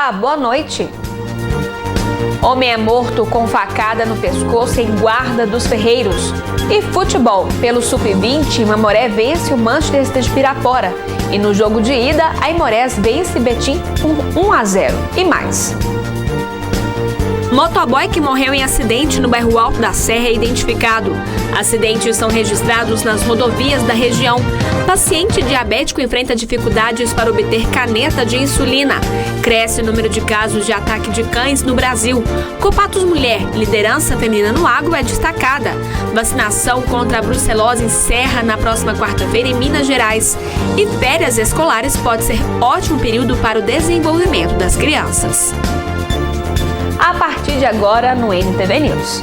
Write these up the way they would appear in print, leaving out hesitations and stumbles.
Olá, boa noite. Homem é morto com facada no pescoço em Guarda dos Ferreiros. E futebol. Pelo Sub-20, Mamoré vence o Manchester de Pirapora. E no jogo de ida, Aimorés vence Betim por 1-0. E mais. Motoboy que morreu em acidente no bairro Alto da Serra é identificado. Acidentes são registrados nas rodovias da região. Paciente diabético enfrenta dificuldades para obter caneta de insulina. Cresce o número de casos de ataque de cães no Brasil. Copatos Mulher, liderança feminina no agro é destacada. Vacinação contra a brucelose encerra na próxima quarta-feira em Minas Gerais. E férias escolares pode ser ótimo período para o desenvolvimento das crianças. A partir de agora no NTV News.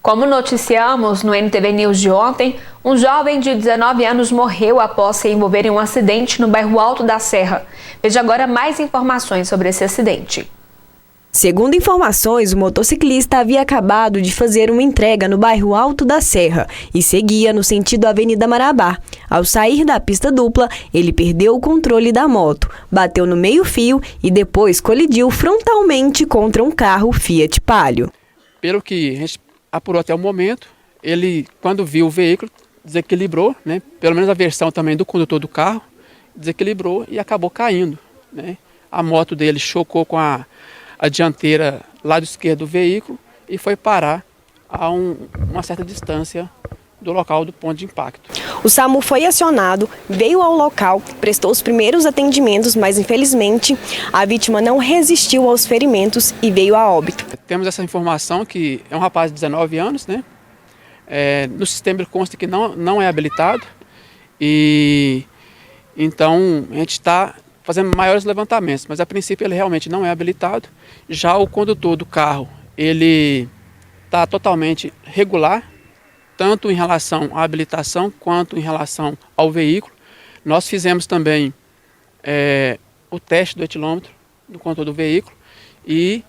Como noticiamos no NTV News de ontem, um jovem de 19 anos morreu após se envolver em um acidente no bairro Alto da Serra. Veja agora mais informações sobre esse acidente. Segundo informações, o motociclista havia acabado de fazer uma entrega no bairro Alto da Serra e seguia no sentido Avenida Marabá. Ao sair da pista dupla, ele perdeu o controle da moto, bateu no meio-fio e depois colidiu frontalmente contra um carro Fiat Palio. Pelo que a gente apurou até o momento, ele, quando viu o veículo, desequilibrou, né? Pelo menos a versão também do condutor do carro, desequilibrou e acabou caindo, né? A moto dele chocou com a dianteira lado esquerdo do veículo e foi parar a uma certa distância do local do ponto de impacto. O SAMU foi acionado, veio ao local, prestou os primeiros atendimentos, mas infelizmente a vítima não resistiu aos ferimentos e veio a óbito. Temos essa informação que é um rapaz de 19 anos, né? No sistema ele consta que não é habilitado e então a gente está fazendo maiores levantamentos, mas a princípio ele realmente não é habilitado. Já o condutor do carro, ele está totalmente regular, tanto em relação à habilitação quanto em relação ao veículo. Nós fizemos também o teste do etilômetro do condutor do veículo e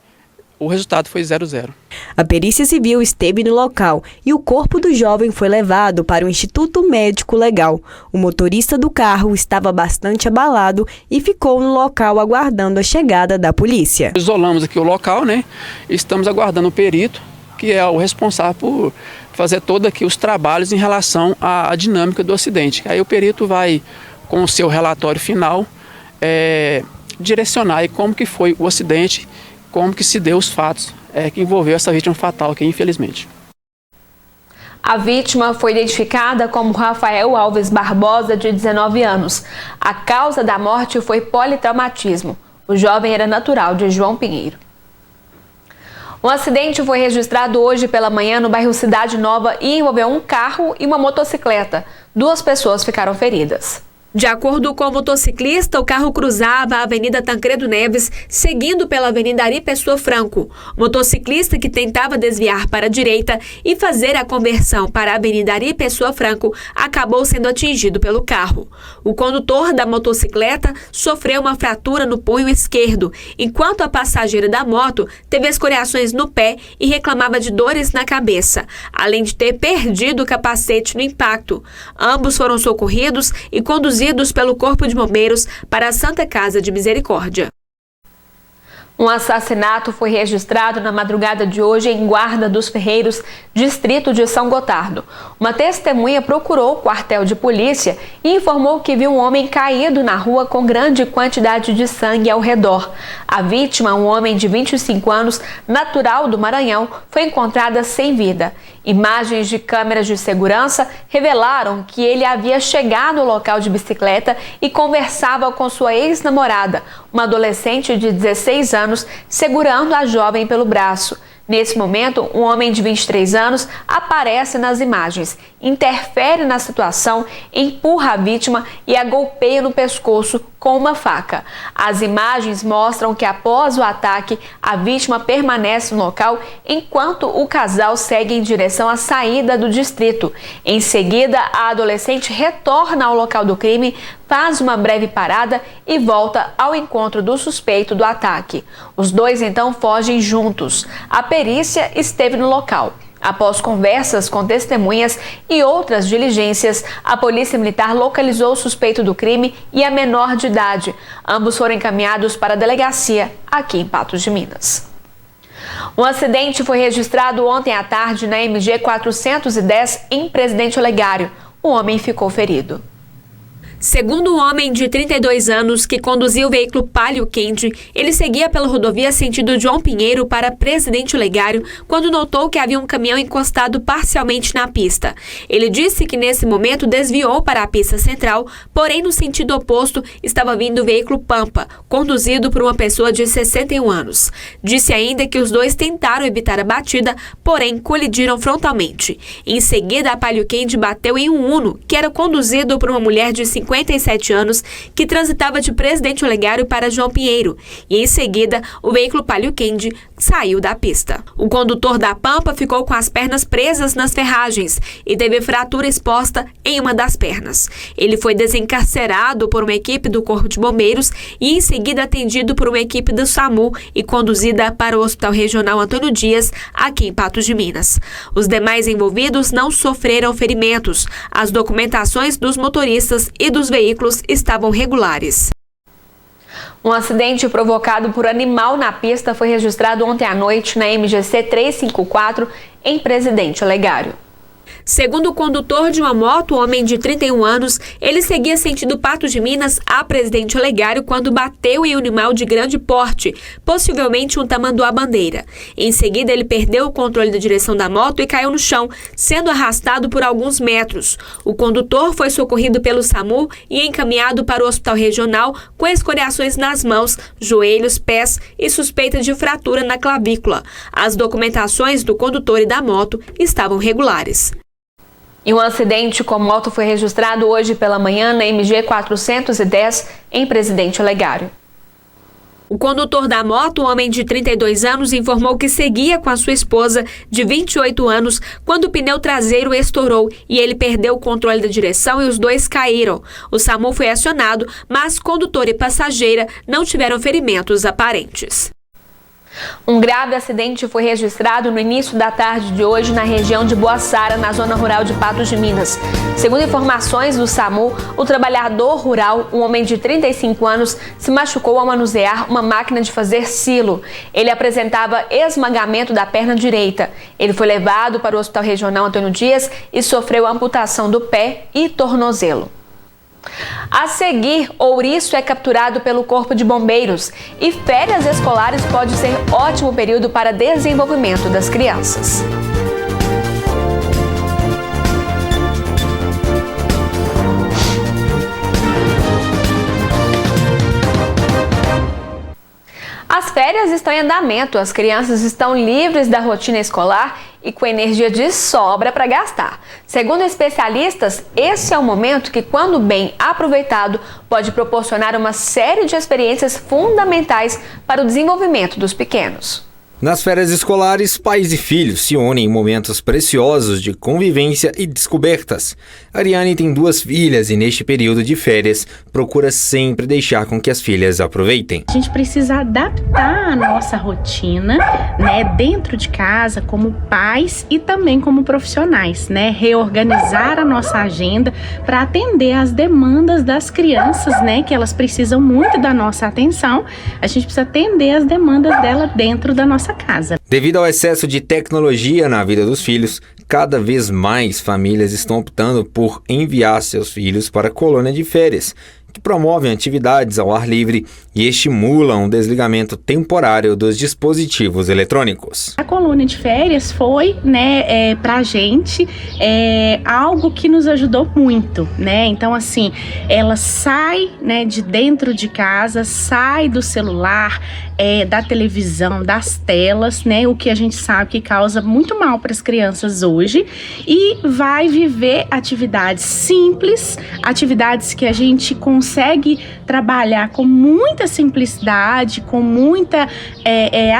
o resultado foi 0,0. A perícia civil esteve no local e o corpo do jovem foi levado para o Instituto Médico Legal. O motorista do carro estava bastante abalado e ficou no local aguardando a chegada da polícia. Isolamos aqui o local, né? E estamos aguardando o perito, que é o responsável por fazer todos aqui os trabalhos em relação à dinâmica do acidente. Aí o perito vai, com o seu relatório final, direcionar aí como que foi o acidente, como que se deu os fatos que envolveu essa vítima fatal aqui, infelizmente. A vítima foi identificada como Rafael Alves Barbosa, de 19 anos. A causa da morte foi politraumatismo. O jovem era natural de João Pinheiro. Um acidente foi registrado hoje pela manhã no bairro Cidade Nova e envolveu um carro e uma motocicleta. 2 pessoas ficaram feridas. De acordo com o motociclista, o carro cruzava a Avenida Tancredo Neves, seguindo pela Avenida Ari Pessoa Franco. O motociclista, que tentava desviar para a direita e fazer a conversão para a Avenida Ari Pessoa Franco, acabou sendo atingido pelo carro. O condutor da motocicleta sofreu uma fratura no punho esquerdo, enquanto a passageira da moto teve escoriações no pé e reclamava de dores na cabeça, além de ter perdido o capacete no impacto. Ambos foram socorridos e conduzidos pelo Corpo de Bombeiros para a Santa Casa de Misericórdia. Um assassinato foi registrado na madrugada de hoje em Guarda dos Ferreiros, distrito de São Gotardo. Uma testemunha procurou o quartel de polícia e informou que viu um homem caído na rua com grande quantidade de sangue ao redor. A vítima, um homem de 25 anos, natural do Maranhão, foi encontrada sem vida. Imagens de câmeras de segurança revelaram que ele havia chegado ao local de bicicleta e conversava com sua ex-namorada, uma adolescente de 16 anos, segurando a jovem pelo braço. Nesse momento, um homem de 23 anos aparece nas imagens, interfere na situação, empurra a vítima e a golpeia no pescoço com uma faca. As imagens mostram que após o ataque, a vítima permanece no local enquanto o casal segue em direção à saída do distrito. Em seguida, a adolescente retorna ao local do crime, faz uma breve parada e volta ao encontro do suspeito do ataque. Os dois então fogem juntos. A perícia esteve no local. Após conversas com testemunhas e outras diligências, a Polícia Militar localizou o suspeito do crime e a menor de idade. Ambos foram encaminhados para a delegacia aqui em Patos de Minas. Um acidente foi registrado ontem à tarde na MG 410 em Presidente Olegário. O homem ficou ferido. Segundo um homem de 32 anos que conduzia o veículo Palio Quente, ele seguia pela rodovia sentido João Pinheiro para Presidente Olegário quando notou que havia um caminhão encostado parcialmente na pista. Ele disse que nesse momento desviou para a pista central, porém no sentido oposto estava vindo o veículo Pampa, conduzido por uma pessoa de 61 anos. Disse ainda que os dois tentaram evitar a batida, porém colidiram frontalmente. Em seguida, a Palio Quente bateu em um Uno, que era conduzido por uma mulher de 57 anos que transitava de Presidente Olegário para João Pinheiro e em seguida o veículo Palio Quente saiu da pista. O condutor da Pampa ficou com as pernas presas nas ferragens e teve fratura exposta em uma das pernas. Ele foi desencarcerado por uma equipe do Corpo de Bombeiros e em seguida atendido por uma equipe do SAMU e conduzida para o Hospital Regional Antônio Dias, aqui em Patos de Minas. Os demais envolvidos não sofreram ferimentos. As documentações dos motoristas e dos veículos estavam regulares. Um acidente provocado por animal na pista foi registrado ontem à noite na MGC 354 em Presidente Olegário. Segundo o condutor de uma moto, homem de 31 anos, ele seguia sentido Patos de Minas a Presidente Olegário quando bateu em um animal de grande porte, possivelmente um tamanduá-bandeira. Em seguida, ele perdeu o controle da direção da moto e caiu no chão, sendo arrastado por alguns metros. O condutor foi socorrido pelo SAMU e encaminhado para o Hospital Regional com escoriações nas mãos, joelhos, pés e suspeita de fratura na clavícula. As documentações do condutor e da moto estavam regulares. E um acidente com moto foi registrado hoje pela manhã na MG 410 em Presidente Olegário. O condutor da moto, um homem de 32 anos, informou que seguia com a sua esposa de 28 anos quando o pneu traseiro estourou e ele perdeu o controle da direção e os dois caíram. O SAMU foi acionado, mas condutor e passageira não tiveram ferimentos aparentes. Um grave acidente foi registrado no início da tarde de hoje na região de Boaçara, na zona rural de Patos de Minas. Segundo informações do SAMU, o trabalhador rural, um homem de 35 anos, se machucou ao manusear uma máquina de fazer silo. Ele apresentava esmagamento da perna direita. Ele foi levado para o Hospital Regional Antônio Dias e sofreu amputação do pé e tornozelo. A seguir, ouriço é capturado pelo Corpo de Bombeiros e férias escolares pode ser ótimo período para desenvolvimento das crianças. As férias estão em andamento, as crianças estão livres da rotina escolar e com energia de sobra para gastar. Segundo especialistas, esse é um momento que, quando bem aproveitado, pode proporcionar uma série de experiências fundamentais para o desenvolvimento dos pequenos. Nas férias escolares, pais e filhos se unem em momentos preciosos de convivência e descobertas. Ariane tem 2 filhas e neste período de férias procura sempre deixar com que as filhas aproveitem. A gente precisa adaptar a nossa rotina, dentro de casa, como pais e também como profissionais, reorganizar a nossa agenda para atender às demandas das crianças, que elas precisam muito da nossa atenção. A gente precisa atender as demandas dela dentro da nossa casa. Devido ao excesso de tecnologia na vida dos filhos, cada vez mais famílias estão optando por enviar seus filhos para a colônia de férias, que promovem atividades ao ar livre e estimulam o desligamento temporário dos dispositivos eletrônicos. A colônia de férias foi, pra gente, algo que nos ajudou muito, Então, assim, ela sai, de dentro de casa, sai do celular, da televisão, das telas, o que a gente sabe que causa muito mal para as crianças hoje, e vai viver atividades simples, atividades que a gente consegue trabalhar com muita muita simplicidade, com muita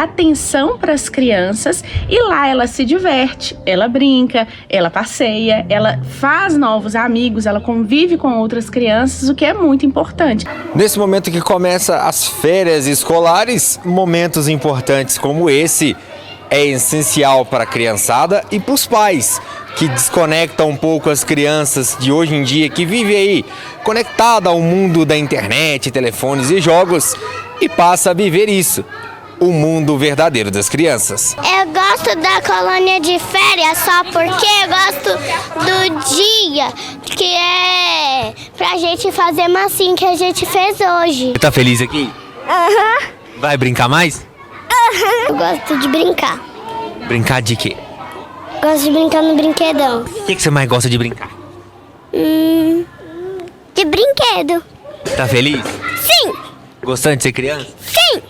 atenção para as crianças, e lá ela se diverte, ela brinca, ela passeia, ela faz novos amigos, ela convive com outras crianças, o que é muito importante. Nesse momento que começa as férias escolares, momentos importantes como esse é essencial para a criançada e para os pais, que desconectam um pouco as crianças de hoje em dia, que vivem aí conectada ao mundo da internet, telefones e jogos, e passa a viver isso, o mundo verdadeiro das crianças. Eu gosto da colônia de férias só porque eu gosto do dia, que é pra gente fazer massinha que a gente fez hoje. Você tá feliz aqui? Aham. Vai brincar mais? Eu gosto de brincar. Brincar de quê? Gosto de brincar no brinquedão. O que você mais gosta de brincar? De brinquedo. Tá feliz? Sim. Gostando de ser criança? Sim.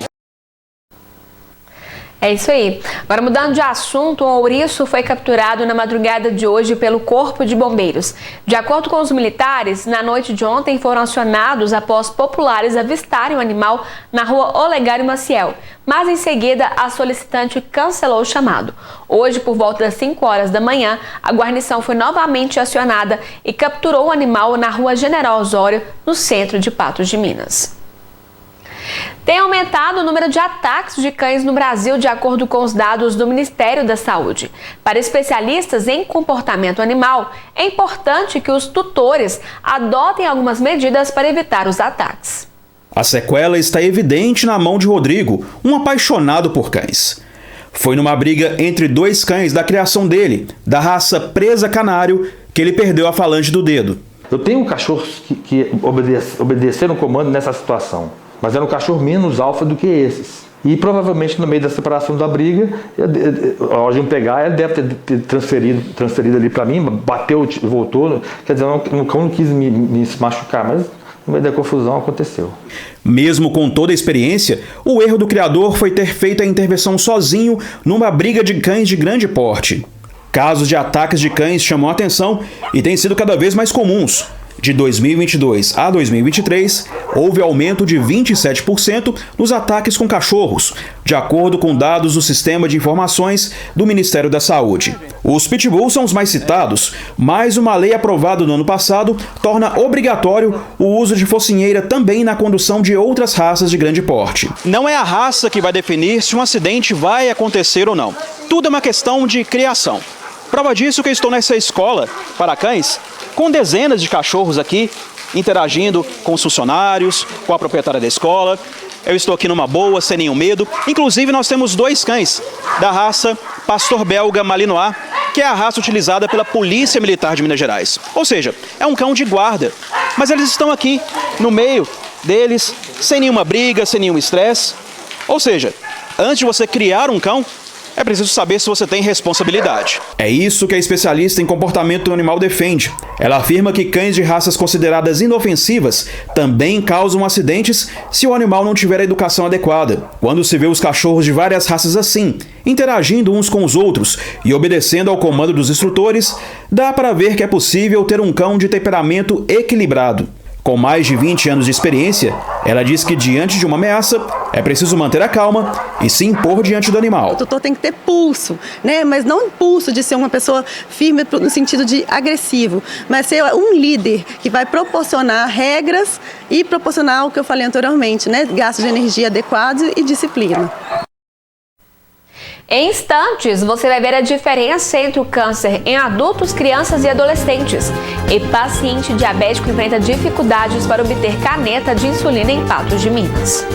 É isso aí. Agora, mudando de assunto, um ouriço foi capturado na madrugada de hoje pelo Corpo de Bombeiros. De acordo com os militares, na noite de ontem foram acionados após populares avistarem o animal na rua Olegário Maciel. Mas em seguida, a solicitante cancelou o chamado. Hoje, por volta das 5 horas da manhã, a guarnição foi novamente acionada e capturou o animal na rua General Osório, no centro de Patos de Minas. Tem aumentado o número de ataques de cães no Brasil, de acordo com os dados do Ministério da Saúde. Para especialistas em comportamento animal, é importante que os tutores adotem algumas medidas para evitar os ataques. A sequela está evidente na mão de Rodrigo, um apaixonado por cães. Foi numa briga entre dois cães da criação dele, da raça presa canário, que ele perdeu a falange do dedo. Eu tenho cachorros que obedeceram o comando nessa situação. Mas era um cachorro menos alfa do que esses. E provavelmente no meio da separação da briga, a hora de me pegar, ele deve ter transferido ali para mim, bateu, voltou. Quer dizer, o cão não quis me machucar, mas no meio da confusão aconteceu. Mesmo com toda a experiência, o erro do criador foi ter feito a intervenção sozinho numa briga de cães de grande porte. Casos de ataques de cães chamam a atenção e têm sido cada vez mais comuns. De 2022 a 2023, houve aumento de 27% nos ataques com cachorros, de acordo com dados do Sistema de Informações do Ministério da Saúde. Os pitbulls são os mais citados, mas uma lei aprovada no ano passado torna obrigatório o uso de focinheira também na condução de outras raças de grande porte. Não é a raça que vai definir se um acidente vai acontecer ou não. Tudo é uma questão de criação. Prova disso que eu estou nessa escola para cães, com dezenas de cachorros aqui, interagindo com os funcionários, com a proprietária da escola. Eu estou aqui numa boa, sem nenhum medo. Inclusive, nós temos dois cães da raça Pastor Belga Malinois, que é a raça utilizada pela Polícia Militar de Minas Gerais. Ou seja, é um cão de guarda, mas eles estão aqui, no meio deles, sem nenhuma briga, sem nenhum estresse. Ou seja, antes de você criar um cão, é preciso saber se você tem responsabilidade. É isso que a especialista em comportamento animal defende. Ela afirma que cães de raças consideradas inofensivas também causam acidentes se o animal não tiver a educação adequada. Quando se vê os cachorros de várias raças assim, interagindo uns com os outros e obedecendo ao comando dos instrutores, dá para ver que é possível ter um cão de temperamento equilibrado. Com mais de 20 anos de experiência, ela diz que diante de uma ameaça, é preciso manter a calma e se impor diante do animal. O tutor tem que ter pulso, né? Mas não impulso de ser uma pessoa firme no sentido de agressivo, mas ser um líder que vai proporcionar regras e proporcionar o que eu falei anteriormente, né? Gasto de energia adequado e disciplina. Em instantes, você vai ver a diferença entre o câncer em adultos, crianças e adolescentes. E paciente diabético enfrenta dificuldades para obter caneta de insulina em Patos de Minas.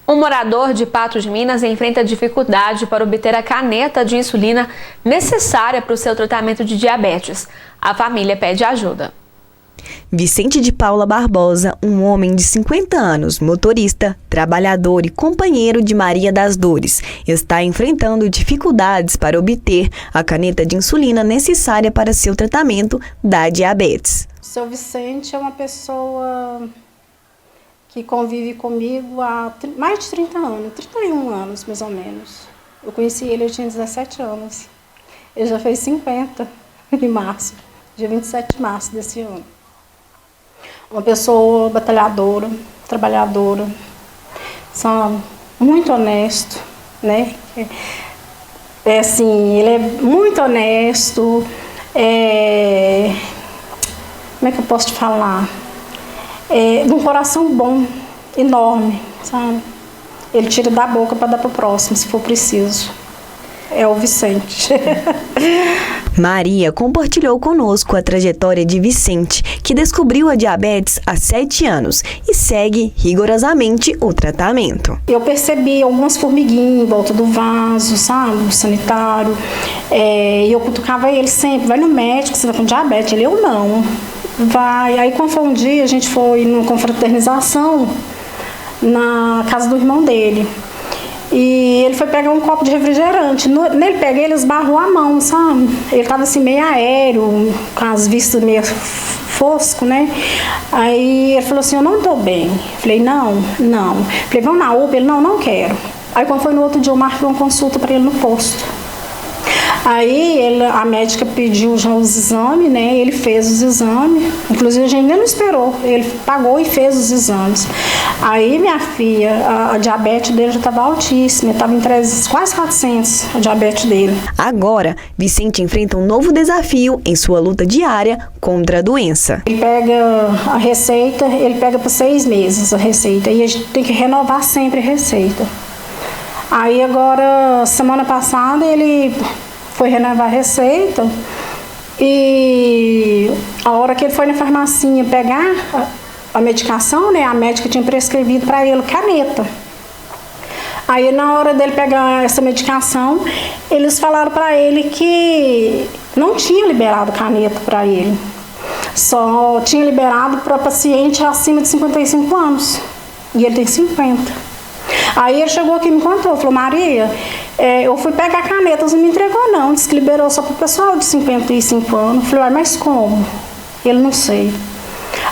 Um morador de Patos de Minas enfrenta dificuldade para obter a caneta de insulina necessária para o seu tratamento de diabetes. A família pede ajuda. Vicente de Paula Barbosa, um homem de 50 anos, motorista, trabalhador e companheiro de Maria das Dores, está enfrentando dificuldades para obter a caneta de insulina necessária para seu tratamento da diabetes. O seu Vicente é uma pessoa que convive comigo há mais de 30 anos, 31 anos mais ou menos. Eu conheci ele, eu tinha 17 anos. Ele já fez 50 em março, dia 27 de março desse ano. Uma pessoa batalhadora, trabalhadora, sabe? Muito honesto, né? Assim, ele é muito honesto, como é que eu posso te falar? De um coração bom, enorme, sabe? Ele tira da boca para dar para o próximo, se for preciso. É o Vicente. Maria compartilhou conosco a trajetória de Vicente, que descobriu a diabetes há 7 anos e segue rigorosamente o tratamento. Eu percebi algumas formiguinhas em volta do vaso, sabe, do sanitário. E eu cutucava ele sempre, vai no médico, você vai com diabetes. Ele, eu não. Vai. Aí quando foi um dia, a gente foi numa confraternização na casa do irmão dele. E ele foi pegar um copo de refrigerante. Nele peguei, ele esbarrou a mão, sabe? Ele tava assim meio aéreo, com as vistas meio fosco, né? Aí ele falou assim, eu não tô bem. Falei, não. Falei, vamos na UPA? Ele, não quero. Aí quando foi no outro dia, eu marquei uma consulta para ele no posto. Aí a médica pediu já os exames, né? Ele fez os exames. Inclusive a gente nem não esperou. Ele pagou e fez os exames. Aí minha filha, a diabetes dele já estava altíssima. Estava em quase 400 a diabetes dele. Agora, Vicente enfrenta um novo desafio em sua luta diária contra a doença. Ele pega a receita, ele pega por 6 meses a receita. E a gente tem que renovar sempre a receita. Aí agora, semana passada, ele foi renovar a receita e a hora que ele foi na farmacinha pegar a medicação, né, a médica tinha prescrevido para ele caneta. Aí na hora dele pegar essa medicação, eles falaram para ele que não tinha liberado caneta para ele, só tinha liberado para paciente acima de 55 anos e ele tem 50. Aí ele chegou aqui e me contou, falou, Maria, eu fui pegar canetas, não me entregou não, disse que liberou só para o pessoal de 55 anos. Eu falei, mas como? Ele, não sei.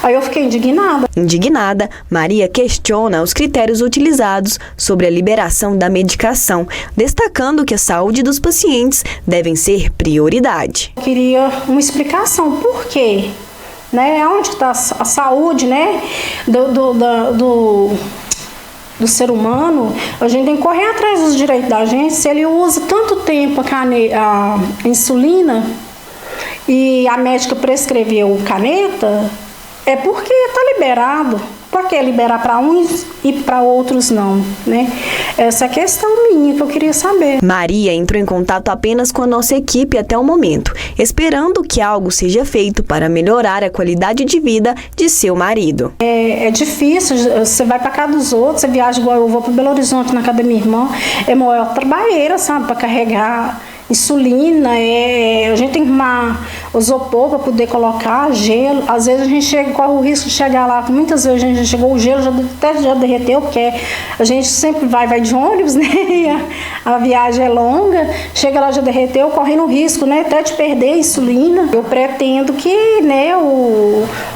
Aí eu fiquei indignada. Indignada, Maria questiona os critérios utilizados sobre a liberação da medicação, destacando que a saúde dos pacientes devem ser prioridade. Eu queria uma explicação, por quê? Né? Onde está a saúde, né? Do ser humano, a gente tem que correr atrás dos direitos da gente. Se ele usa tanto tempo a insulina e a médica prescreveu caneta, é porque está liberado. Por que liberar para uns e para outros não, né? Essa é a questão minha que eu queria saber. Maria entrou em contato apenas com a nossa equipe até o momento, esperando que algo seja feito para melhorar a qualidade de vida de seu marido. É difícil, você vai para casa dos outros, você viaja igual eu vou para Belo Horizonte na casa da minha irmã, é maior trabalheira, sabe, para carregar insulina, a gente tem que arrumar isopor para poder colocar gelo. Às vezes a gente corre o risco de chegar lá, muitas vezes a gente chegou, o gelo até já derreteu, porque a gente sempre vai de ônibus, né? A viagem é longa, chega lá, já derreteu, correndo o risco, né? Até de perder a insulina. Eu pretendo que, né,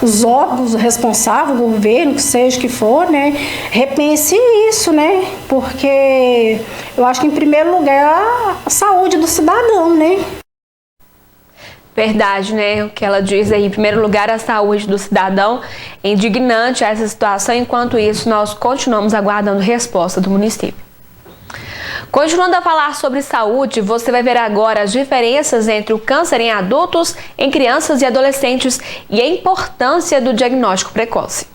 os órgãos responsáveis, o governo, que seja que for, né, repense isso, né? Porque eu acho que em primeiro lugar a saúde do cidadão, né? Verdade, né? O que ela diz aí, em primeiro lugar, a saúde do cidadão. É indignante essa situação, enquanto isso nós continuamos aguardando resposta do município. Continuando a falar sobre saúde, você vai ver agora as diferenças entre o câncer em adultos, em crianças e adolescentes e a importância do diagnóstico precoce.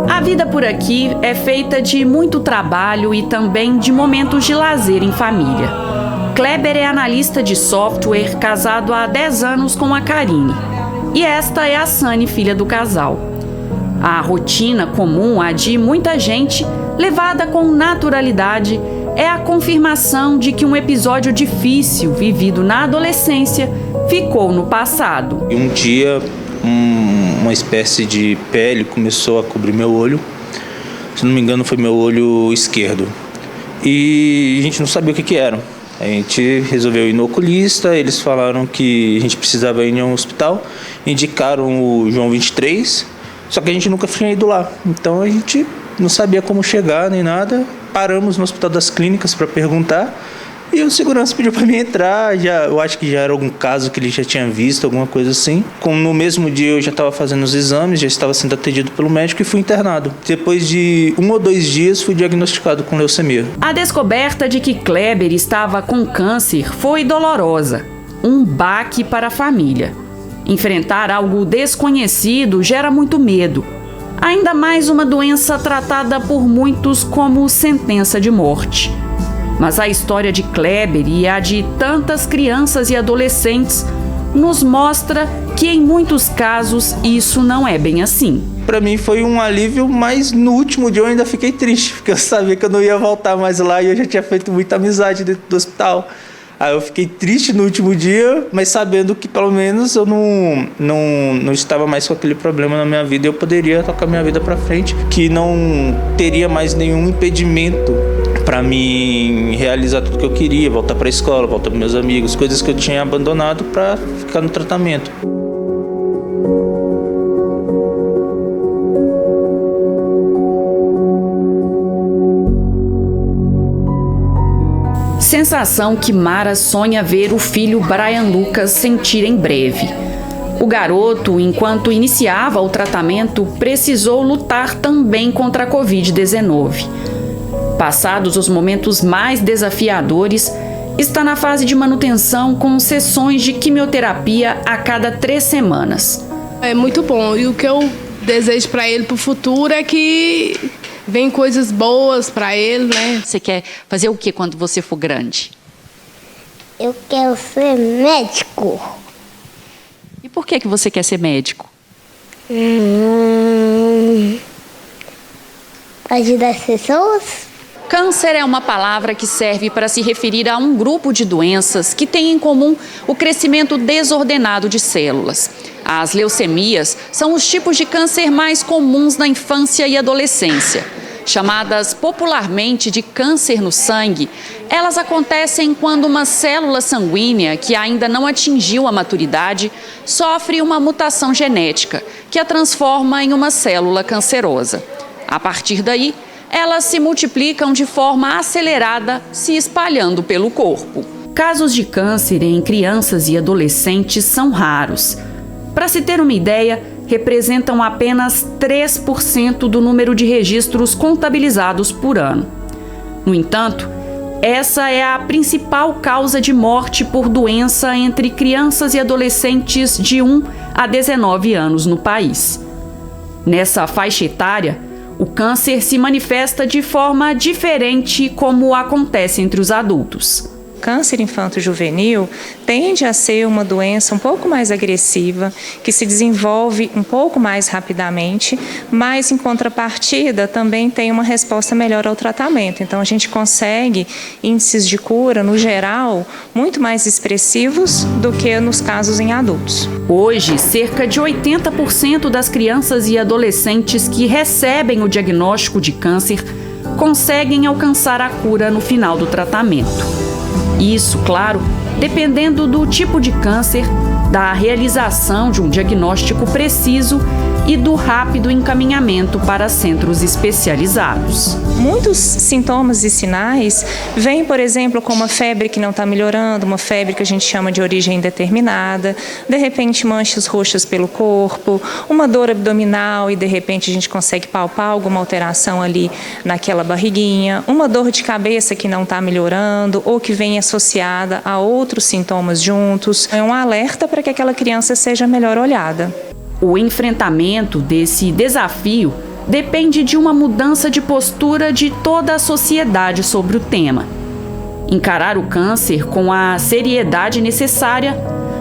A vida por aqui é feita de muito trabalho e também de momentos de lazer em família. Kleber é analista de software, casado há 10 anos com a Karine. E esta é a Sani, filha do casal. A rotina comum, a de muita gente, levada com naturalidade, é a confirmação de que um episódio difícil vivido na adolescência ficou no passado. Um dia, uma espécie de pele começou a cobrir meu olho. Se não me engano, foi meu olho esquerdo. E a gente não sabia o que era. A gente resolveu ir no oculista, eles falaram que a gente precisava ir em um hospital, indicaram o João 23, só que a gente nunca tinha ido lá. Então a gente não sabia como chegar nem nada. paramos no Hospital das Clínicas para perguntar. E o segurança pediu para mim entrar, eu acho que já era algum caso que ele já tinha visto, alguma coisa assim. Como no mesmo dia eu já estava fazendo os exames, já estava sendo atendido pelo médico e fui internado. Depois de 1 ou 2 dias fui diagnosticado com leucemia. A descoberta de que Kleber estava com câncer foi dolorosa, um baque para a família. Enfrentar algo desconhecido gera muito medo. Ainda mais uma doença tratada por muitos como sentença de morte. Mas a história de Kleber e a de tantas crianças e adolescentes nos mostra que em muitos casos isso não é bem assim. Para mim foi um alívio, mas no último dia eu ainda fiquei triste, porque eu sabia que eu não ia voltar mais lá e eu já tinha feito muita amizade dentro do hospital. Aí eu fiquei triste no último dia, mas sabendo que pelo menos eu não estava mais com aquele problema na minha vida e eu poderia tocar minha vida para frente, que não teria mais nenhum impedimento para mim realizar tudo que eu queria, voltar para a escola, voltar para meus amigos, coisas que eu tinha abandonado para ficar no tratamento. Sensação que Mara sonha ver o filho Brian Lucas sentir em breve. O garoto, enquanto iniciava o tratamento, precisou lutar também contra a Covid-19. Passados os momentos mais desafiadores, está na fase de manutenção com sessões de quimioterapia a cada 3 semanas. É muito bom e o que eu desejo para ele para o futuro é que vem coisas boas para ele, né? Você quer fazer o que quando você for grande? Eu quero ser médico. E por que você quer ser médico? Para ajudar as pessoas. Câncer é uma palavra que serve para se referir a um grupo de doenças que tem em comum o crescimento desordenado de células. As leucemias são os tipos de câncer mais comuns na infância e adolescência. Chamadas popularmente de câncer no sangue, elas acontecem quando uma célula sanguínea que ainda não atingiu a maturidade sofre uma mutação genética que a transforma em uma célula cancerosa. A partir daí, elas se multiplicam de forma acelerada, se espalhando pelo corpo. Casos de câncer em crianças e adolescentes são raros. Para se ter uma ideia, representam apenas 3% do número de registros contabilizados por ano. No entanto, essa é a principal causa de morte por doença entre crianças e adolescentes de 1 a 19 anos no país. Nessa faixa etária, o câncer se manifesta de forma diferente como acontece entre os adultos. Câncer infanto-juvenil tende a ser uma doença um pouco mais agressiva, que se desenvolve um pouco mais rapidamente, mas em contrapartida também tem uma resposta melhor ao tratamento. Então a gente consegue índices de cura, no geral, muito mais expressivos do que nos casos em adultos. Hoje, cerca de 80% das crianças e adolescentes que recebem o diagnóstico de câncer conseguem alcançar a cura no final do tratamento. Isso, claro, dependendo do tipo de câncer, da realização de um diagnóstico preciso e do rápido encaminhamento para centros especializados. Muitos sintomas e sinais vêm, por exemplo, com uma febre que não está melhorando, uma febre que a gente chama de origem indeterminada, de repente manchas roxas pelo corpo, uma dor abdominal e de repente a gente consegue palpar alguma alteração ali naquela barriguinha, uma dor de cabeça que não está melhorando ou que vem associada a outros sintomas juntos. É um alerta para que aquela criança seja melhor olhada. O enfrentamento desse desafio depende de uma mudança de postura de toda a sociedade sobre o tema. Encarar o câncer com a seriedade necessária,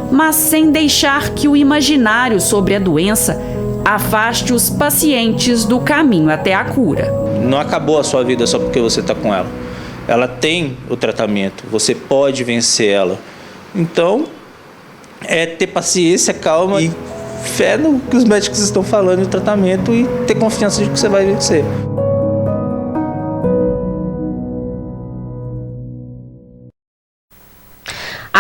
mas sem deixar que o imaginário sobre a doença afaste os pacientes do caminho até a cura. Não acabou a sua vida só porque você está com ela. Ela tem o tratamento, você pode vencer ela. Então, é ter paciência, calma e fé no que os médicos estão falando no tratamento e ter confiança de que você vai vencer.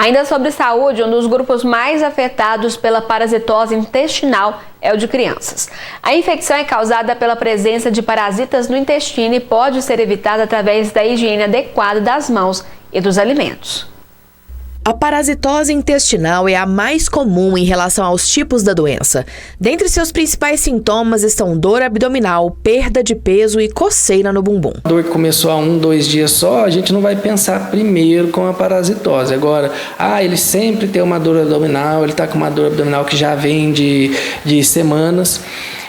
Ainda sobre saúde, um dos grupos mais afetados pela parasitose intestinal é o de crianças. A infecção é causada pela presença de parasitas no intestino e pode ser evitada através da higiene adequada das mãos e dos alimentos. A parasitose intestinal é a mais comum em relação aos tipos da doença. Dentre seus principais sintomas estão dor abdominal, perda de peso e coceira no bumbum. A dor que começou há 1-2 dias só, a gente não vai pensar primeiro com a parasitose. Agora, ele sempre tem uma dor abdominal, ele está com uma dor abdominal que já vem de semanas.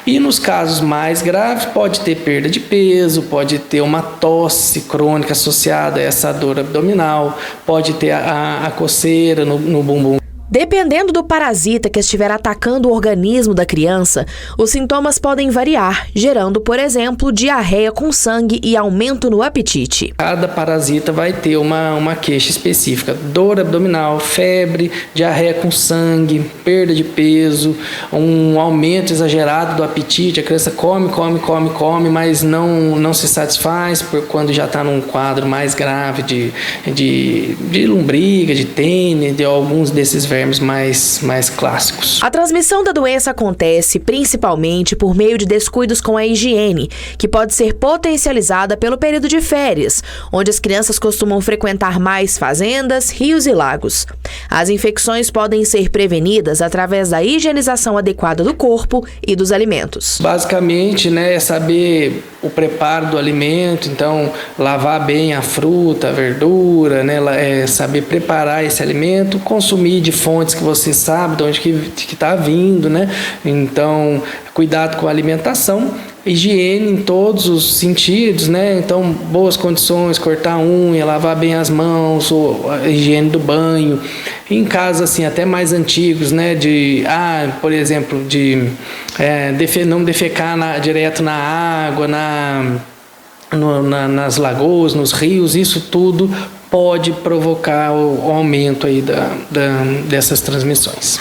E nos casos mais graves pode ter perda de peso, pode ter uma tosse crônica associada a essa dor abdominal, pode ter a coceira no bumbum. Dependendo do parasita que estiver atacando o organismo da criança, os sintomas podem variar, gerando, por exemplo, diarreia com sangue e aumento no apetite. Cada parasita vai ter uma queixa específica: dor abdominal, febre, diarreia com sangue, perda de peso, um aumento exagerado do apetite. A criança come, mas não se satisfaz quando já está num quadro mais grave de lombriga, de tênis, de alguns desses vermes mais clássicos. A transmissão da doença acontece principalmente por meio de descuidos com a higiene, que pode ser potencializada pelo período de férias, onde as crianças costumam frequentar mais fazendas, rios e lagos. As infecções podem ser prevenidas através da higienização adequada do corpo e dos alimentos. Basicamente, é saber o preparo do alimento, então lavar bem a fruta, a verdura, saber preparar esse alimento, consumir de fontes que você sabe de onde que está vindo, Então, cuidado com a alimentação, higiene em todos os sentidos, Então, boas condições, cortar a unha, lavar bem as mãos, a higiene do banho. Em casos assim até mais antigos, por exemplo, de não defecar direto na água, nas lagoas, nos rios, isso tudo pode provocar o aumento aí dessas transmissões.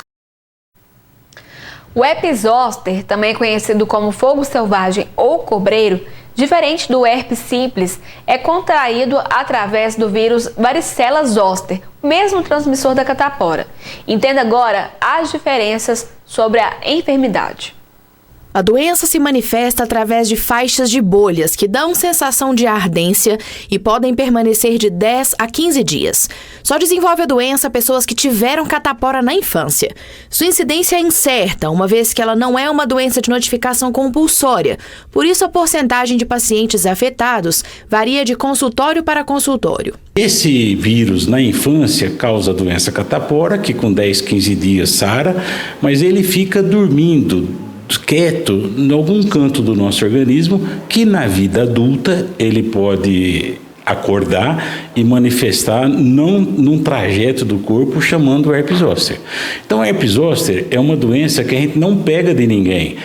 O herpes zoster, também conhecido como fogo selvagem ou cobreiro, diferente do herpes simples, é contraído através do vírus varicela zoster, o mesmo transmissor da catapora. Entenda agora as diferenças sobre a enfermidade. A doença se manifesta através de faixas de bolhas que dão sensação de ardência e podem permanecer de 10 a 15 dias. Só desenvolve a doença pessoas que tiveram catapora na infância. Sua incidência é incerta, uma vez que ela não é uma doença de notificação compulsória. Por isso, a porcentagem de pacientes afetados varia de consultório para consultório. Esse vírus na infância causa a doença catapora, que com 10, 15 dias sara, mas ele fica dormindo quieto em algum canto do nosso organismo, que na vida adulta ele pode acordar e manifestar num trajeto do corpo chamando herpes zoster. Então, a herpes zoster é uma doença que a gente não pega de ninguém.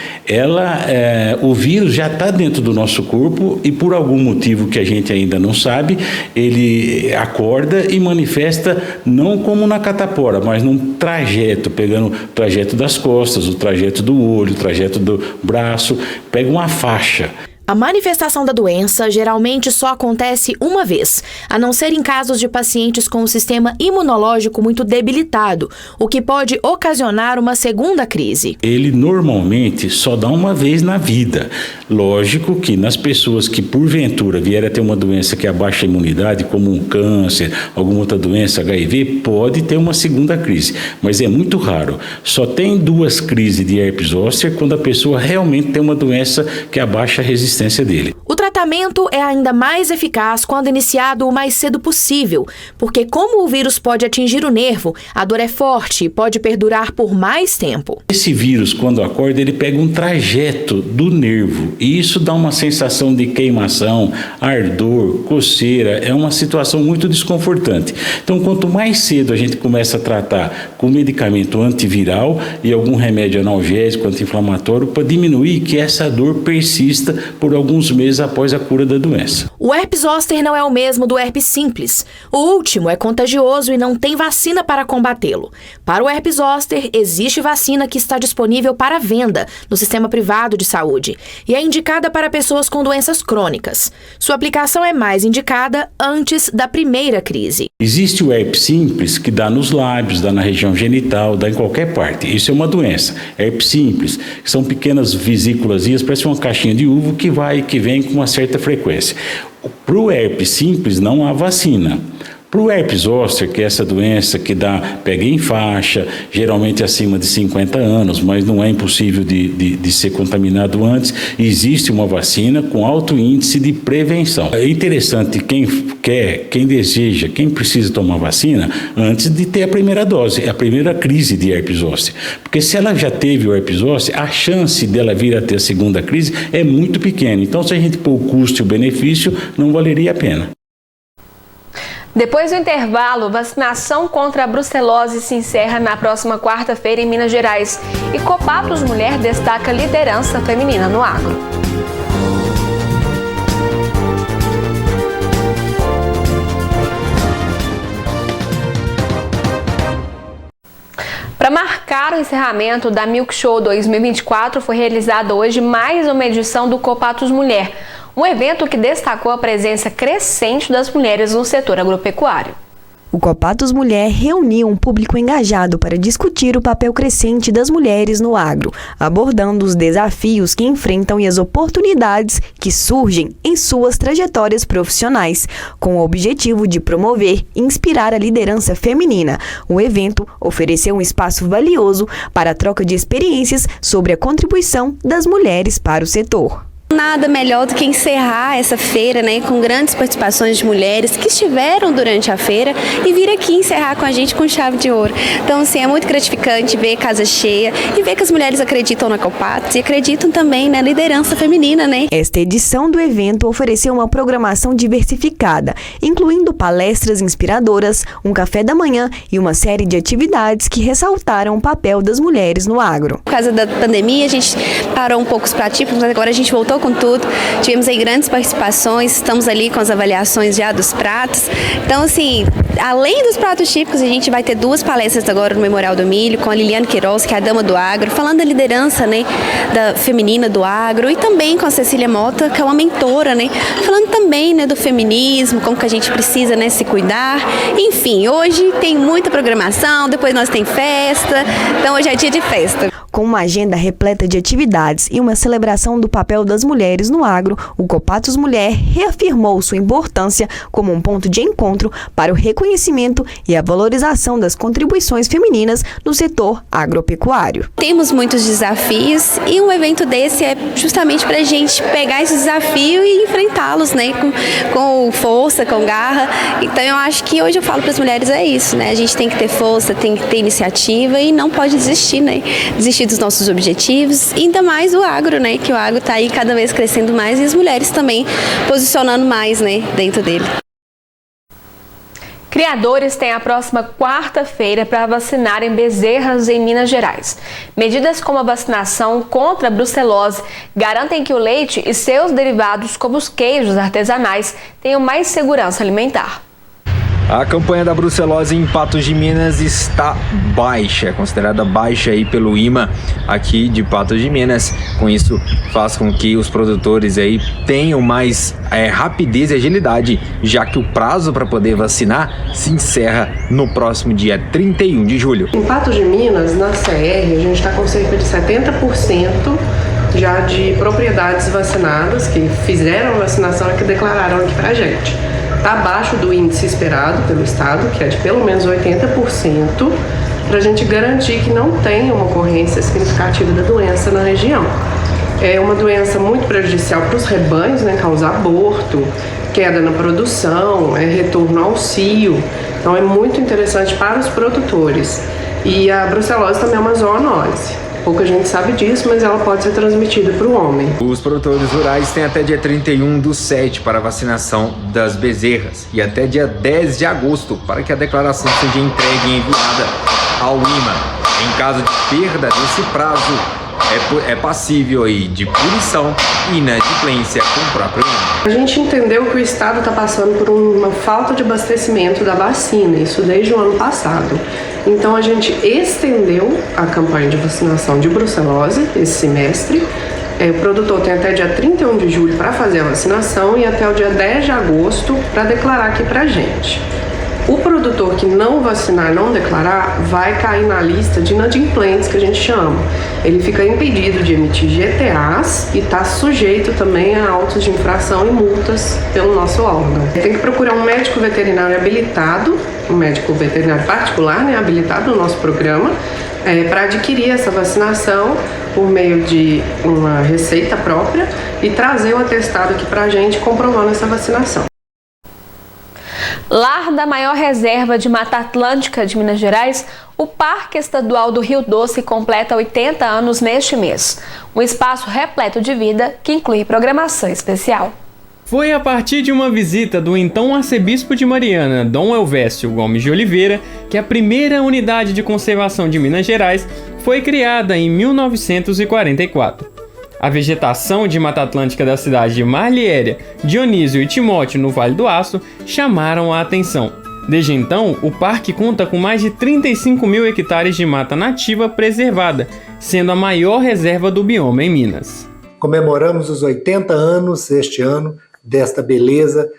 O vírus já está dentro do nosso corpo e por algum motivo que a gente ainda não sabe, ele acorda e manifesta não como na catapora, mas num trajeto, pegando o trajeto das costas, o trajeto do olho, o trajeto do braço, pega uma faixa. A manifestação da doença geralmente só acontece uma vez, a não ser em casos de pacientes com o sistema imunológico muito debilitado, o que pode ocasionar uma segunda crise. Ele normalmente só dá uma vez na vida. Lógico que nas pessoas que porventura vierem a ter uma doença que abaixa a imunidade, como um câncer, alguma outra doença, HIV, pode ter uma segunda crise, mas é muito raro. Só tem 2 crises de herpes zoster quando a pessoa realmente tem uma doença que abaixa a resistência dele. O tratamento é ainda mais eficaz quando iniciado o mais cedo possível, porque como o vírus pode atingir o nervo, a dor é forte e pode perdurar por mais tempo. Esse vírus, quando acorda, ele pega um trajeto do nervo e isso dá uma sensação de queimação, ardor, coceira, é uma situação muito desconfortante. Então, quanto mais cedo a gente começa a tratar com medicamento antiviral e algum remédio analgésico, anti-inflamatório, para diminuir que essa dor persista por alguns meses após a cura da doença. O herpes zoster não é o mesmo do herpes simples. O último é contagioso e não tem vacina para combatê-lo. Para o herpes zoster, existe vacina que está disponível para venda no sistema privado de saúde e é indicada para pessoas com doenças crônicas. Sua aplicação é mais indicada antes da primeira crise. Existe o herpes simples, que dá nos lábios, dá na região genital, dá em qualquer parte. Isso é uma doença. Herpes simples, que são pequenas vesículazinhas, parece uma caixinha de uva que vai e que vem com uma certa frequência. Para o herpes simples não há vacina. Para o herpes zoster, que é essa doença que pega em faixa, geralmente acima de 50 anos, mas não é impossível de ser contaminado antes, existe uma vacina com alto índice de prevenção. É interessante quem quer, quem deseja, quem precisa tomar vacina antes de ter a primeira dose, a primeira crise de herpes zoster. Porque se ela já teve o herpes zoster, a chance dela vir a ter a segunda crise é muito pequena. Então, se a gente pôr o custo e o benefício, não valeria a pena. Depois do intervalo, vacinação contra a brucelose se encerra na próxima quarta-feira em Minas Gerais. E Copatos Mulher destaca liderança feminina no agro. Para marcar o encerramento da Milk Show 2024, foi realizada hoje mais uma edição do Copatos Mulher. Um evento que destacou a presença crescente das mulheres no setor agropecuário. O Copatos Mulher reuniu um público engajado para discutir o papel crescente das mulheres no agro, abordando os desafios que enfrentam e as oportunidades que surgem em suas trajetórias profissionais, com o objetivo de promover e inspirar a liderança feminina. O evento ofereceu um espaço valioso para a troca de experiências sobre a contribuição das mulheres para o setor. Nada melhor do que encerrar essa feira, né, com grandes participações de mulheres que estiveram durante a feira e vir aqui encerrar com a gente com chave de ouro. Então, assim, é muito gratificante ver casa cheia e ver que as mulheres acreditam na Copatos e acreditam também na liderança feminina, né? Esta edição do evento ofereceu uma programação diversificada, incluindo palestras inspiradoras, um café da manhã e uma série de atividades que ressaltaram o papel das mulheres no agro. Por causa da pandemia, a gente parou um pouco os pratos típicos, mas agora a gente voltou com tudo. Tivemos aí grandes participações, estamos ali com as avaliações já dos pratos. Então, assim, além dos pratos típicos, a gente vai ter 2 palestras agora no Memorial do Milho, com a Liliane Queiroz, que é a dama do agro, falando da liderança, né, da feminina do agro, e também com a Cecília Mota, que é uma mentora, né, falando também, né, do feminismo, como que a gente precisa, né, se cuidar. Enfim, hoje tem muita programação, depois nós tem festa, então hoje é dia de festa. Com uma agenda repleta de atividades e uma celebração do papel das mulheres no agro, o Copatos Mulher reafirmou sua importância como um ponto de encontro para o reconhecimento e a valorização das contribuições femininas no setor agropecuário. Temos muitos desafios e um evento desse é justamente para a gente pegar esse desafio e enfrentá-los, né, com força, com garra. Então eu acho que hoje eu falo para as mulheres é isso, né? A gente tem que ter força, tem que ter iniciativa e não pode desistir, né? Desistir dos nossos objetivos, e ainda mais o agro, né? Que o agro está aí cada vez crescendo mais e as mulheres também posicionando mais, né, dentro dele. Criadores têm a próxima quarta-feira para vacinarem bezerras em Minas Gerais. Medidas como a vacinação contra a brucelose garantem que o leite e seus derivados, como os queijos artesanais, tenham mais segurança alimentar. A campanha da brucelose em Patos de Minas está baixa, considerada baixa aí pelo IMA aqui de Patos de Minas. Com isso, faz com que os produtores aí tenham mais rapidez e agilidade, já que o prazo para poder vacinar se encerra no próximo dia 31 de julho. Em Patos de Minas, na CR, a gente está com cerca de 70% já de propriedades vacinadas, que fizeram vacinação e que declararam aqui para a gente. Está abaixo do índice esperado pelo Estado, que é de pelo menos 80%, para a gente garantir que não tenha uma ocorrência significativa da doença na região. É uma doença muito prejudicial para os rebanhos, né? Causa aborto, queda na produção, retorno ao cio. Então é muito interessante para os produtores. E a brucelose também é uma zoonose. Pouca gente sabe disso, mas ela pode ser transmitida para o homem. Os produtores rurais têm até dia 31/7 para a vacinação das bezerras e até dia 10 de agosto para que a declaração seja entregue e enviada ao IMA. Em caso de perda desse prazo, é passível aí de punição e inadimplência com o próprio nome. A gente entendeu que o Estado está passando por uma falta de abastecimento da vacina, isso desde o ano passado. Então a gente estendeu a campanha de vacinação de brucelose esse semestre. O produtor tem até dia 31 de julho para fazer a vacinação e até o dia 10 de agosto para declarar aqui para a gente. O produtor que não vacinar, não declarar, vai cair na lista de inadimplentes, que a gente chama. Ele fica impedido de emitir GTAs e está sujeito também a autos de infração e multas pelo nosso órgão. Tem que procurar um médico veterinário habilitado, um médico veterinário particular, né, habilitado no nosso programa, para adquirir essa vacinação por meio de uma receita própria e trazer o atestado aqui para a gente comprovando essa vacinação. Lar da maior reserva de Mata Atlântica de Minas Gerais, o Parque Estadual do Rio Doce completa 80 anos neste mês. Um espaço repleto de vida que inclui programação especial. Foi a partir de uma visita do então arcebispo de Mariana, Dom Elvésio Gomes de Oliveira, que a primeira unidade de conservação de Minas Gerais foi criada em 1944. A vegetação de Mata Atlântica da cidade de Marliéria, Dionísio e Timóteo, no Vale do Aço, chamaram a atenção. Desde então, o parque conta com mais de 35 mil hectares de mata nativa preservada, sendo a maior reserva do bioma em Minas. Comemoramos os 80 anos este ano desta beleza,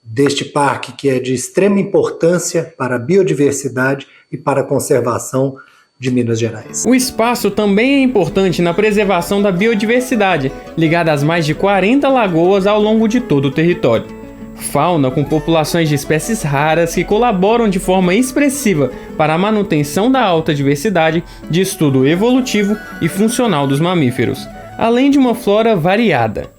deste parque que é de extrema importância para a biodiversidade e para a conservação de Minas Gerais. O espaço também é importante na preservação da biodiversidade, ligada às mais de 40 lagoas ao longo de todo o território. Fauna com populações de espécies raras que colaboram de forma expressiva para a manutenção da alta diversidade de estudo evolutivo e funcional dos mamíferos, além de uma flora variada.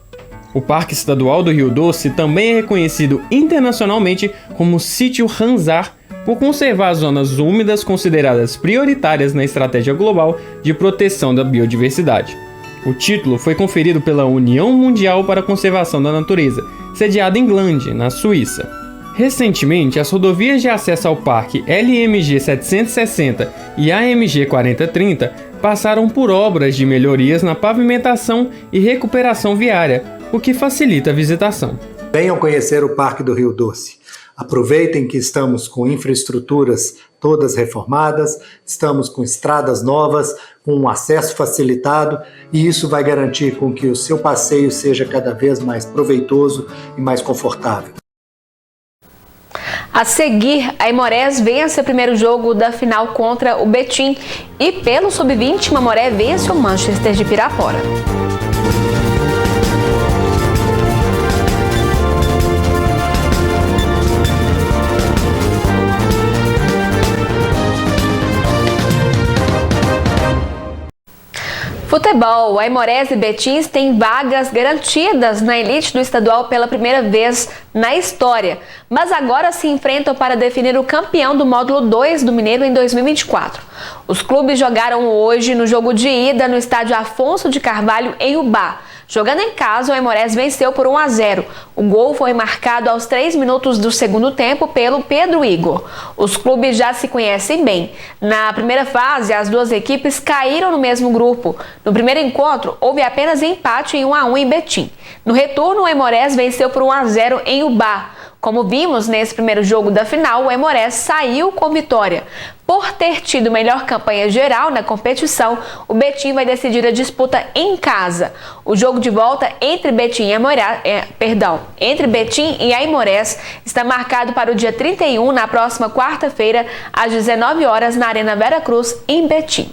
O Parque Estadual do Rio Doce também é reconhecido internacionalmente como Sítio Ramsar, por conservar zonas úmidas consideradas prioritárias na estratégia global de proteção da biodiversidade. O título foi conferido pela União Mundial para a Conservação da Natureza, sediada em Glande, na Suíça. Recentemente, as rodovias de acesso ao parque LMG 760 e AMG 4030 passaram por obras de melhorias na pavimentação e recuperação viária, o que facilita a visitação. Venham conhecer o Parque do Rio Doce. Aproveitem que estamos com infraestruturas todas reformadas, estamos com estradas novas, com um acesso facilitado e isso vai garantir com que o seu passeio seja cada vez mais proveitoso e mais confortável. A seguir, a Aimorés vence o primeiro jogo da final contra o Betim e pelo Sub-20, o Mamoré vence o Manchester de Pirapora. Futebol, Aimorés e Betim têm vagas garantidas na elite do estadual pela primeira vez na história, mas agora se enfrentam para definir o campeão do módulo 2 do Mineiro em 2024. Os clubes jogaram hoje no jogo de ida no estádio Afonso de Carvalho, em Ubá. Jogando em casa, o Aimorés venceu por 1-0. O gol foi marcado aos 3 minutos do segundo tempo pelo Pedro Igor. Os clubes já se conhecem bem. Na primeira fase, as duas equipes caíram no mesmo grupo. No primeiro encontro, houve apenas empate em 1-1 em Betim. No retorno, o Aimorés venceu por 1-0 em Ubá. Como vimos nesse primeiro jogo da final, o Aimorés saiu com vitória. Por ter tido melhor campanha geral na competição, o Betim vai decidir a disputa em casa. O jogo de volta entre Betim e Aimorés está marcado para o dia 31, na próxima quarta-feira, às 19 horas, na Arena Vera Cruz, em Betim.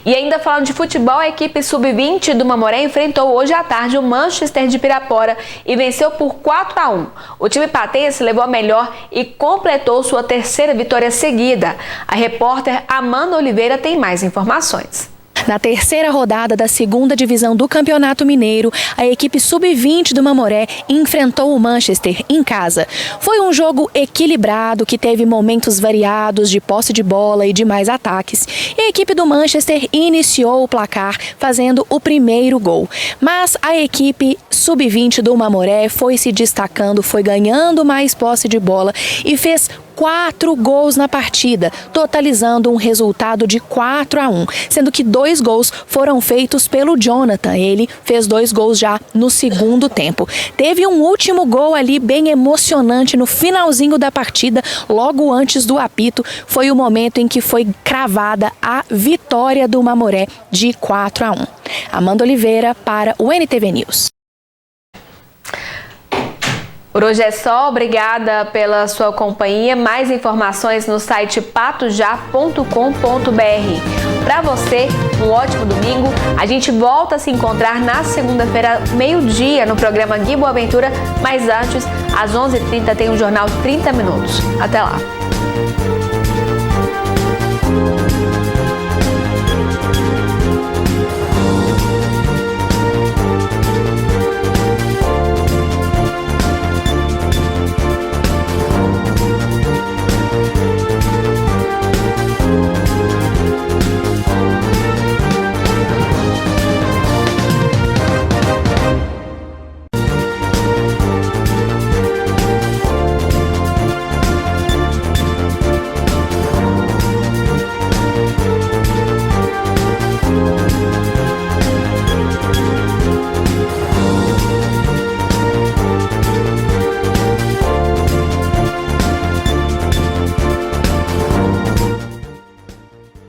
E ainda falando de futebol, a equipe Sub-20 do Mamoré enfrentou hoje à tarde o Manchester de Pirapora e venceu por 4-1. O time patense levou a melhor e completou sua terceira vitória seguida. A repórter Amanda Oliveira tem mais informações. Na terceira rodada da segunda divisão do Campeonato Mineiro, a equipe Sub-20 do Mamoré enfrentou o Manchester em casa. Foi um jogo equilibrado que teve momentos variados de posse de bola e de mais ataques. E a equipe do Manchester iniciou o placar fazendo o primeiro gol. Mas a equipe Sub-20 do Mamoré foi se destacando, foi ganhando mais posse de bola e fez 4 gols na partida, totalizando um resultado de 4-1, sendo que 2 gols foram feitos pelo Jonathan. Ele fez 2 gols já no segundo tempo. Teve um último gol ali bem emocionante no finalzinho da partida, logo antes do apito. Foi o momento em que foi cravada a vitória do Mamoré de 4-1. Amanda Oliveira para o NTV News. Por hoje é só, obrigada pela sua companhia. Mais informações no site patujá.com.br. Para você, um ótimo domingo. A gente volta a se encontrar na segunda-feira, meio-dia, no programa Gui Boaventura. Mas antes, às 11h30, tem o Jornal 30 Minutos. Até lá.